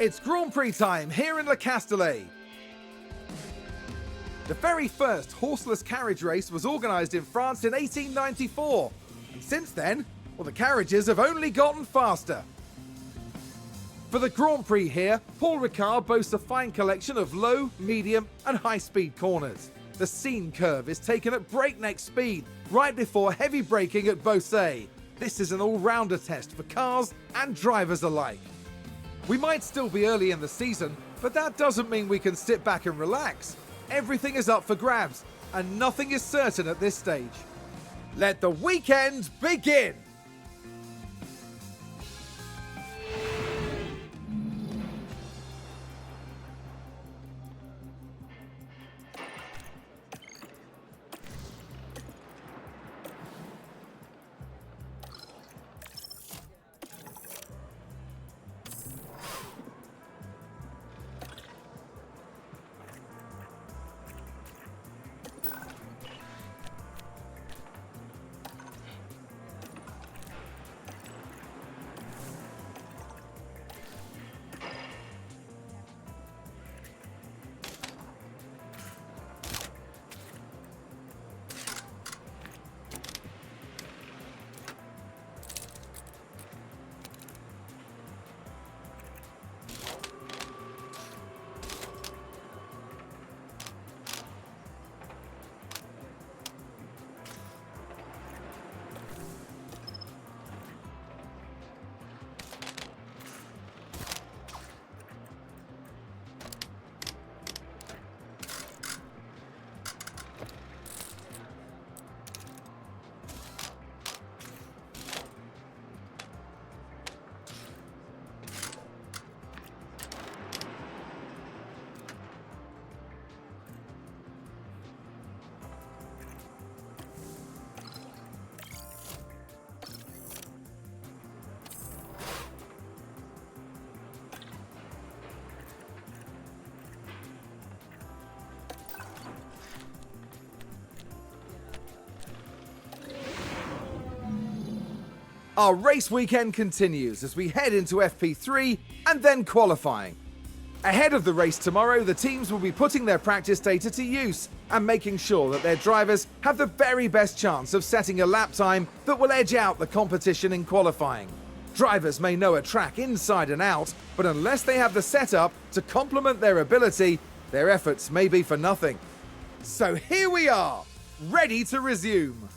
It's Grand Prix time here in Le Castellet. The very first horseless carriage race was organised in France in 1894. And since then, well, the carriages have only gotten faster. For the Grand Prix here, Paul Ricard boasts a fine collection of low, medium and high-speed corners. The scene curve is taken at breakneck speed, right before heavy braking at Beausset. This is an all-rounder test for cars and drivers alike. We might still be early in the season, but that doesn't mean we can sit back and relax. Everything is up for grabs, and nothing is certain at this stage. Let the weekend begin! Our race weekend continues as we head into FP3 and then qualifying. Ahead of the race tomorrow, the teams will be putting their practice data to use and making sure that their drivers have the very best chance of setting a lap time that will edge out the competition in qualifying. Drivers may know a track inside and out, but unless they have the setup to complement their ability, their efforts may be for nothing. So here we are, ready to resume.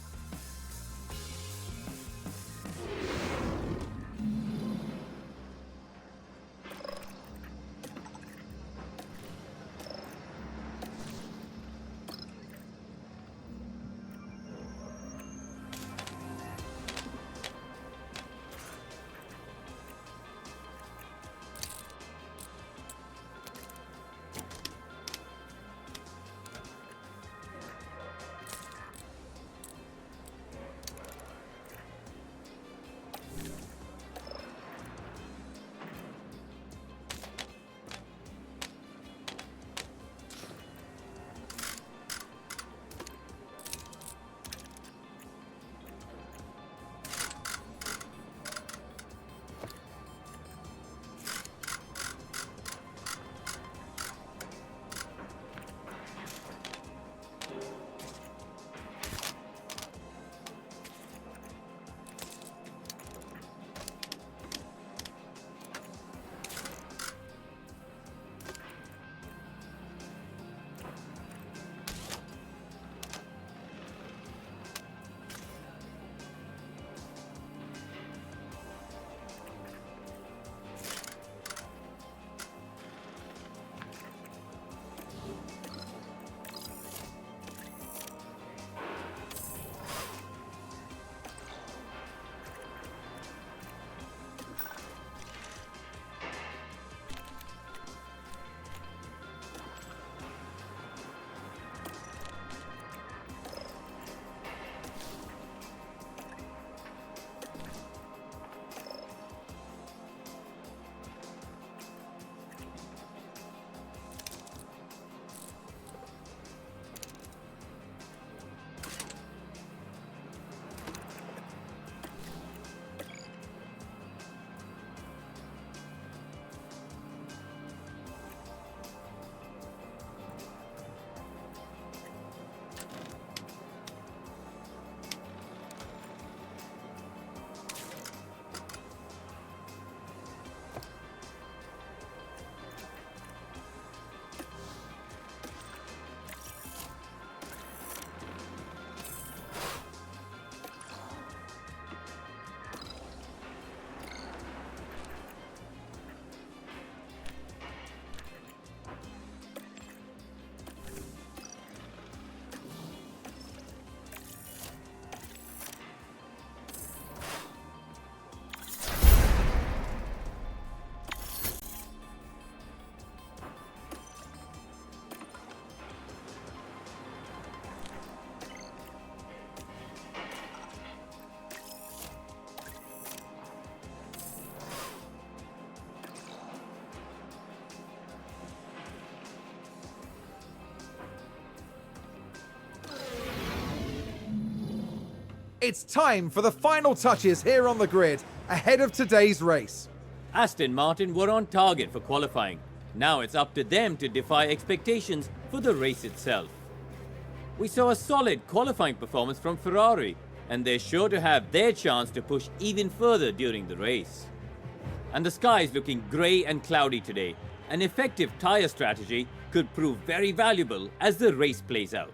It's time for the final touches here on the grid ahead of today's race. Aston Martin were on target for qualifying. Now it's up to them to defy expectations for the race itself. We saw a solid qualifying performance from Ferrari, and they're sure to have their chance to push even further during the race. And the sky is looking grey and cloudy today. An effective tyre strategy could prove very valuable as the race plays out.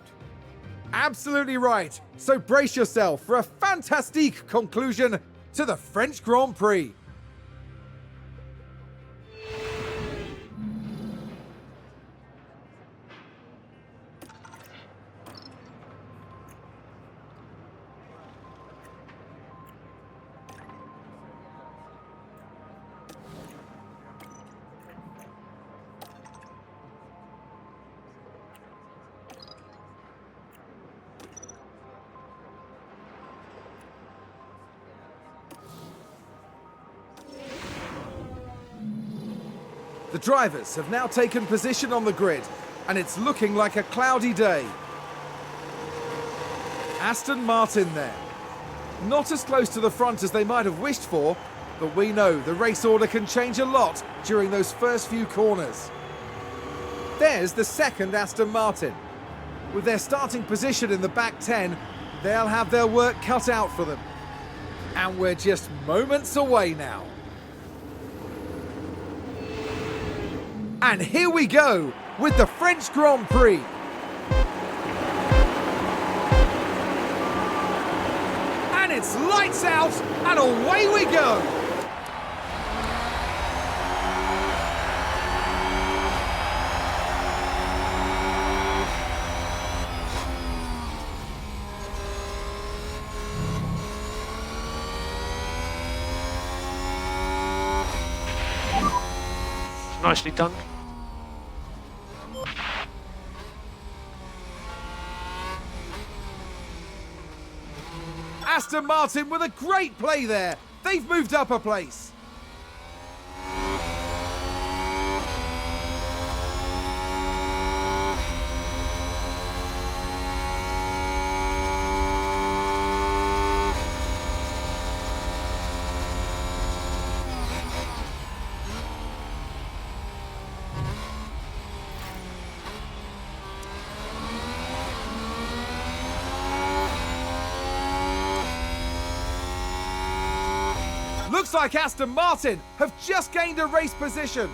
Absolutely right. So brace yourself for a fantastique conclusion to the French Grand Prix. The drivers have now taken position on the grid, and it's looking like a cloudy day. Aston Martin there. Not as close to the front as they might have wished for, but we know the race order can change a lot during those first few corners. There's the second Aston Martin. With their starting position in the back 10, they'll have their work cut out for them. And we're just moments away now. And here we go with the French Grand Prix. And it's lights out and away we go. Nicely done. Aston Martin with a great play there. They've moved up a place. Looks like Aston Martin have just gained a race position.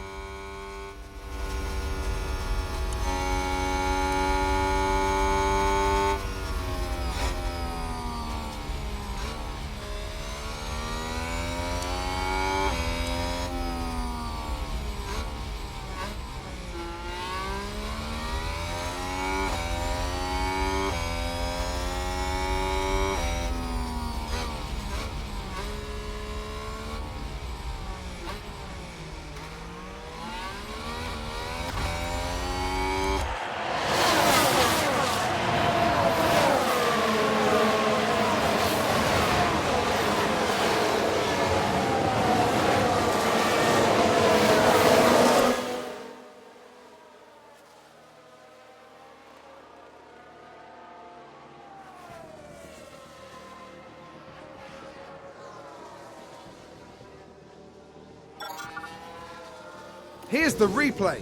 Here's the replay.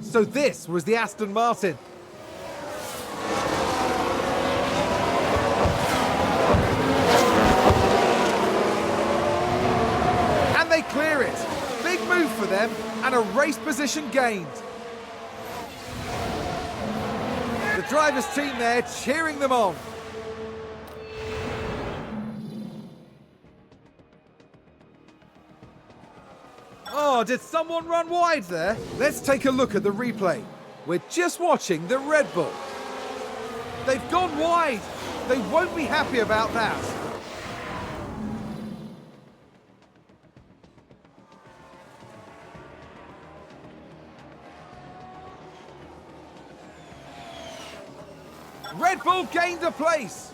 So this was the Aston Martin. And they clear it. Big move for them and a race position gained. The driver's team there cheering them on. Oh, did someone run wide there? Let's take a look at the replay. We're just watching the Red Bull. They've gone wide. They won't be happy about that. Red Bull gained a place.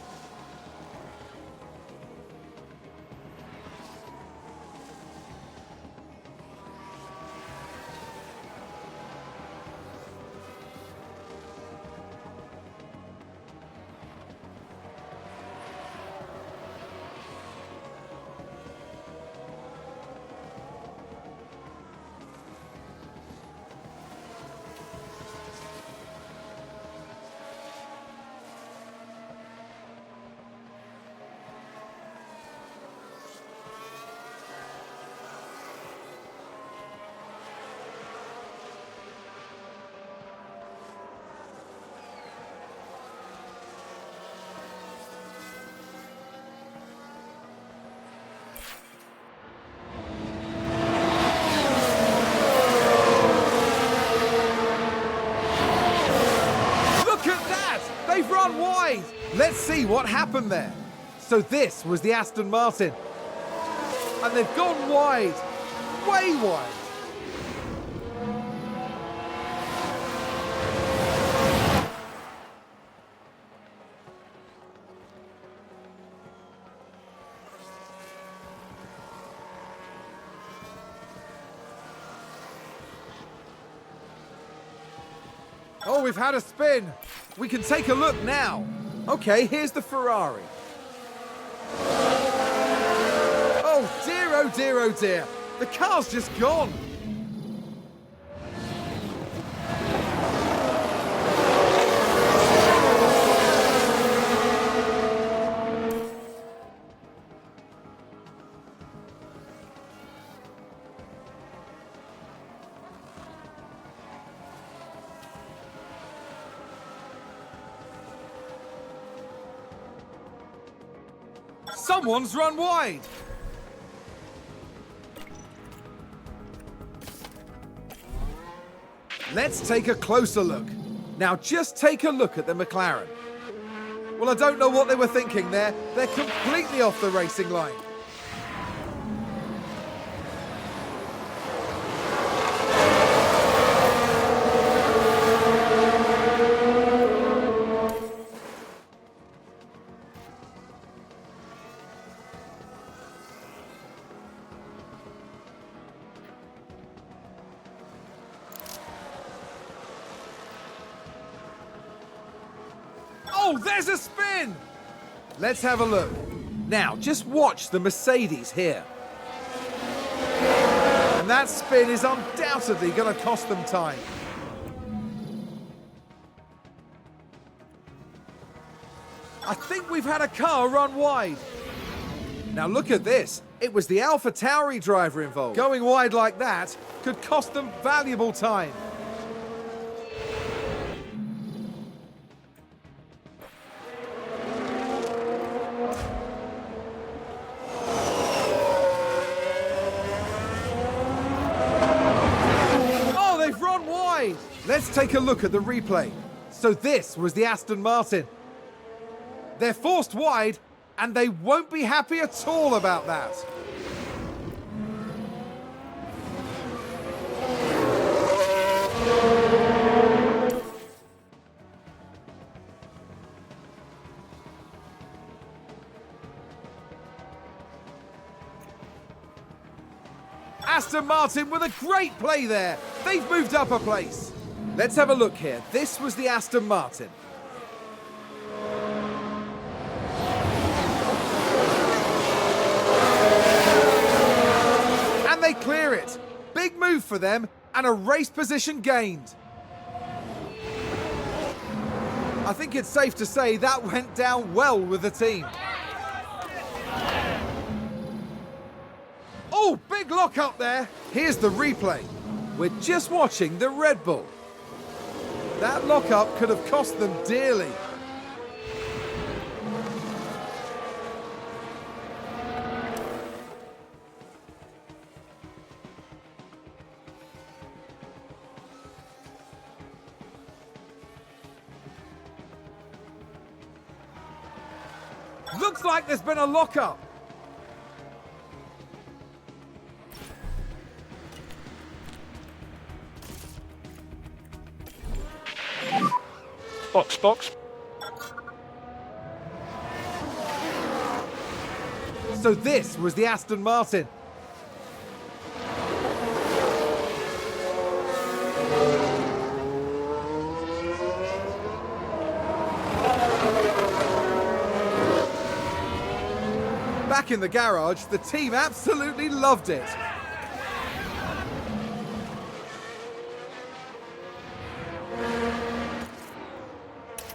they've run wide. Let's see what happened there. So this was the Aston Martin. And they've gone wide, way wide. Oh, we've had a spin. We can take a look now. Okay, here's the Ferrari. Oh dear, oh dear, oh dear. The car's just gone. Someone's run wide. Let's take a closer look. Now just take a look at the McLaren. Well, I don't know what they were thinking there. They're completely off the racing line. Oh, there's a spin! Let's have a look. Now, just watch the Mercedes here. And that spin is undoubtedly going to cost them time. I think we've had a car run wide. Now look at this. It was the AlphaTauri driver involved. Going wide like that could cost them valuable time. Let's take a look at the replay. So this was the Aston Martin. They're forced wide, and they won't be happy at all about that. Aston Martin with a great play there. They've moved up a place. Let's have a look here. This was the Aston Martin. And they clear it. Big move for them and a race position gained. I think it's safe to say that went down well with the team. Oh, big lock up there. Here's the replay. We're just watching the Red Bull. That lock-up could have cost them dearly. Looks like there's been a lock-up. Box. So this was the Aston Martin. Back in the garage, the team absolutely loved it.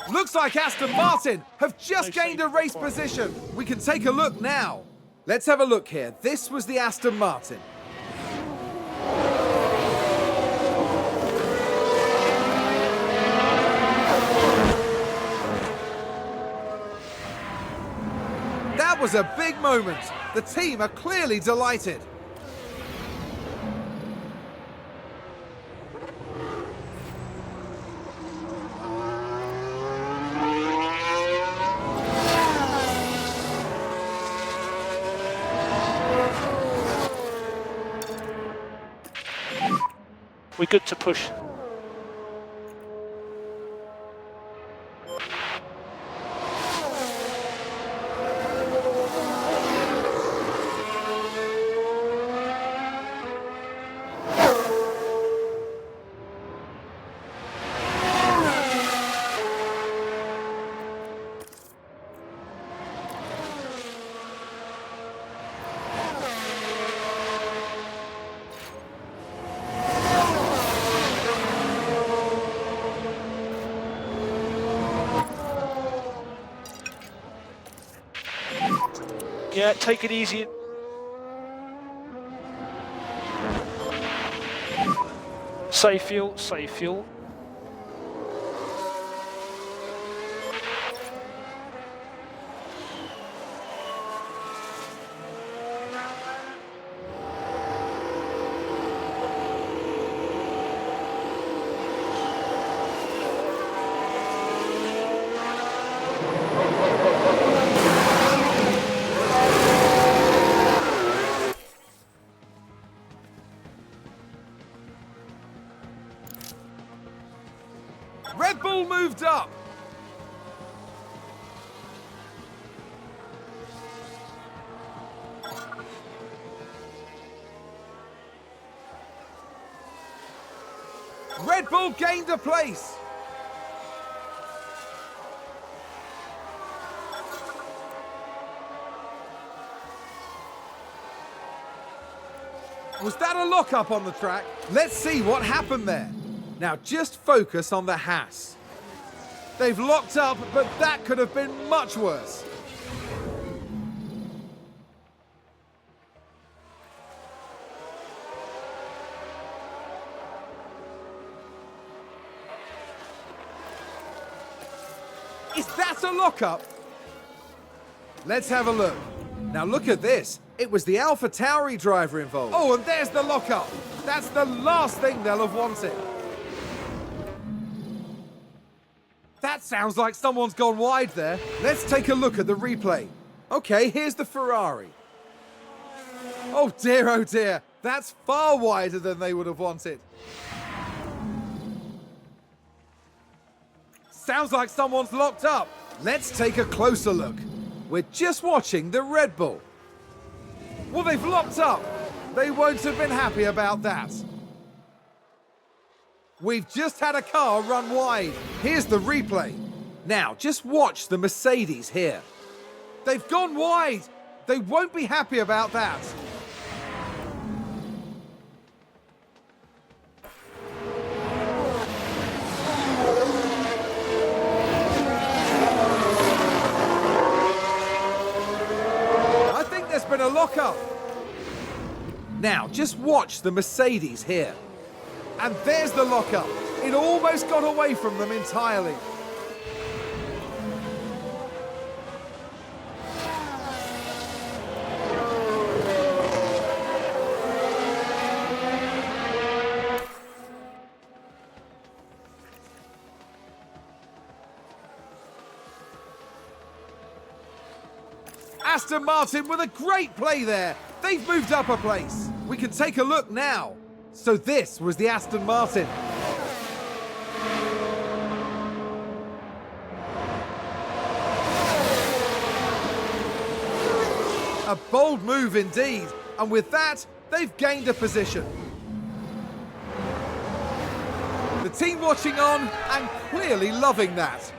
Looks like Aston Martin have just gained a race position. We can take a look now. Let's have a look here. This was the Aston Martin. That was a big moment. The team are clearly delighted. We're good to push. Yeah, take it easy. Save fuel, save fuel. Red Bull moved up. Red Bull gained a place. Was that a lock-up on the track? Let's see what happened there. Now just focus on the Haas. They've locked up, but that could have been much worse. Is that a lock-up? Let's have a look. Now look at this. It was the AlphaTauri driver involved. Oh, and there's the lock-up. That's the last thing they'll have wanted. That sounds like someone's gone wide there. Let's take a look at the replay. Okay, here's the Ferrari. Oh dear, that's far wider than they would have wanted. Sounds like someone's locked up. Let's take a closer look. We're just watching the Red Bull. Well, they've locked up. They won't have been happy about that. We've just had a car run wide. Here's the replay. Now, just watch the Mercedes here. They've gone wide. They won't be happy about that. I think there's been a lock-up. Now, just watch the Mercedes here. And there's the lock-up. It almost got away from them entirely. Aston Martin with a great play there. They've moved up a place. We can take a look now. So this was the Aston Martin. A bold move indeed, and with that, they've gained a position. The team watching on and clearly loving that.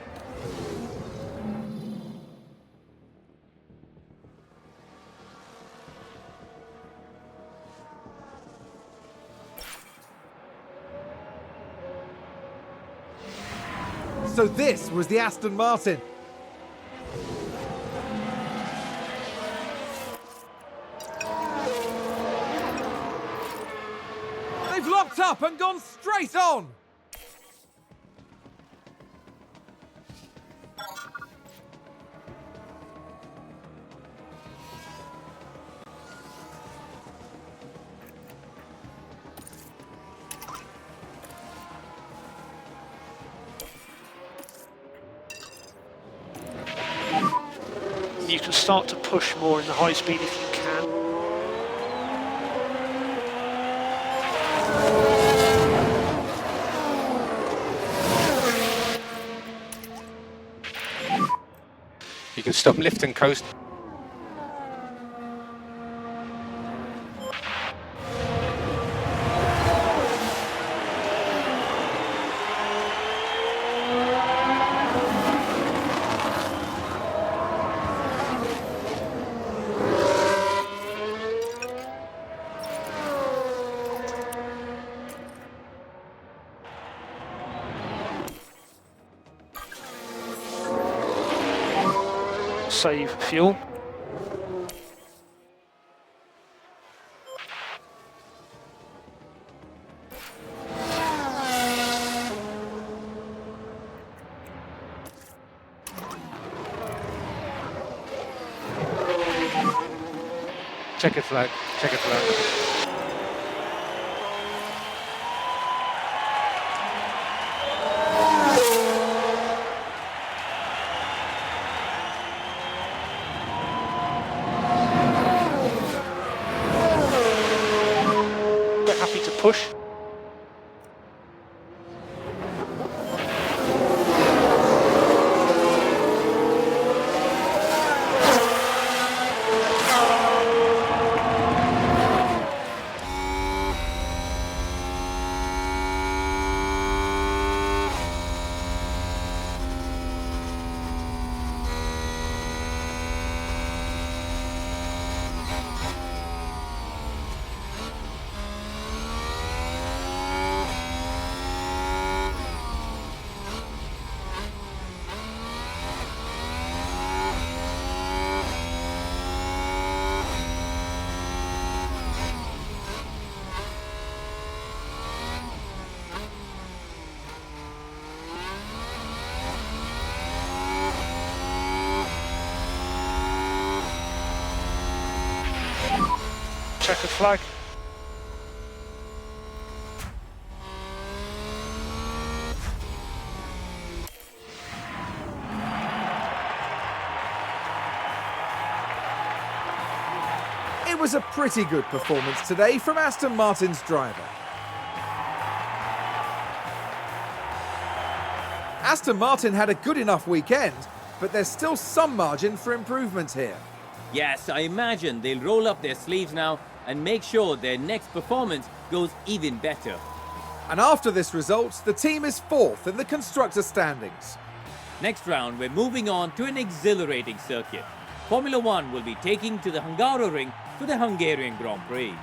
So this was the Aston Martin. They've locked up and gone straight on. You can start to push more in the high speed if you can. You can stop, lift and coast. Save fuel. Checkered flag, checkered flag. We're happy to push. Checkered flag. It was a pretty good performance today from Aston Martin's driver. Aston Martin had a good enough weekend, but there's still some margin for improvement here. Yes, I imagine they'll roll up their sleeves now and make sure their next performance goes even better. And after this result, the team is fourth in the constructor standings. Next round, we're moving on to an exhilarating circuit. Formula One will be taking to the Hungaroring for the Hungarian Grand Prix.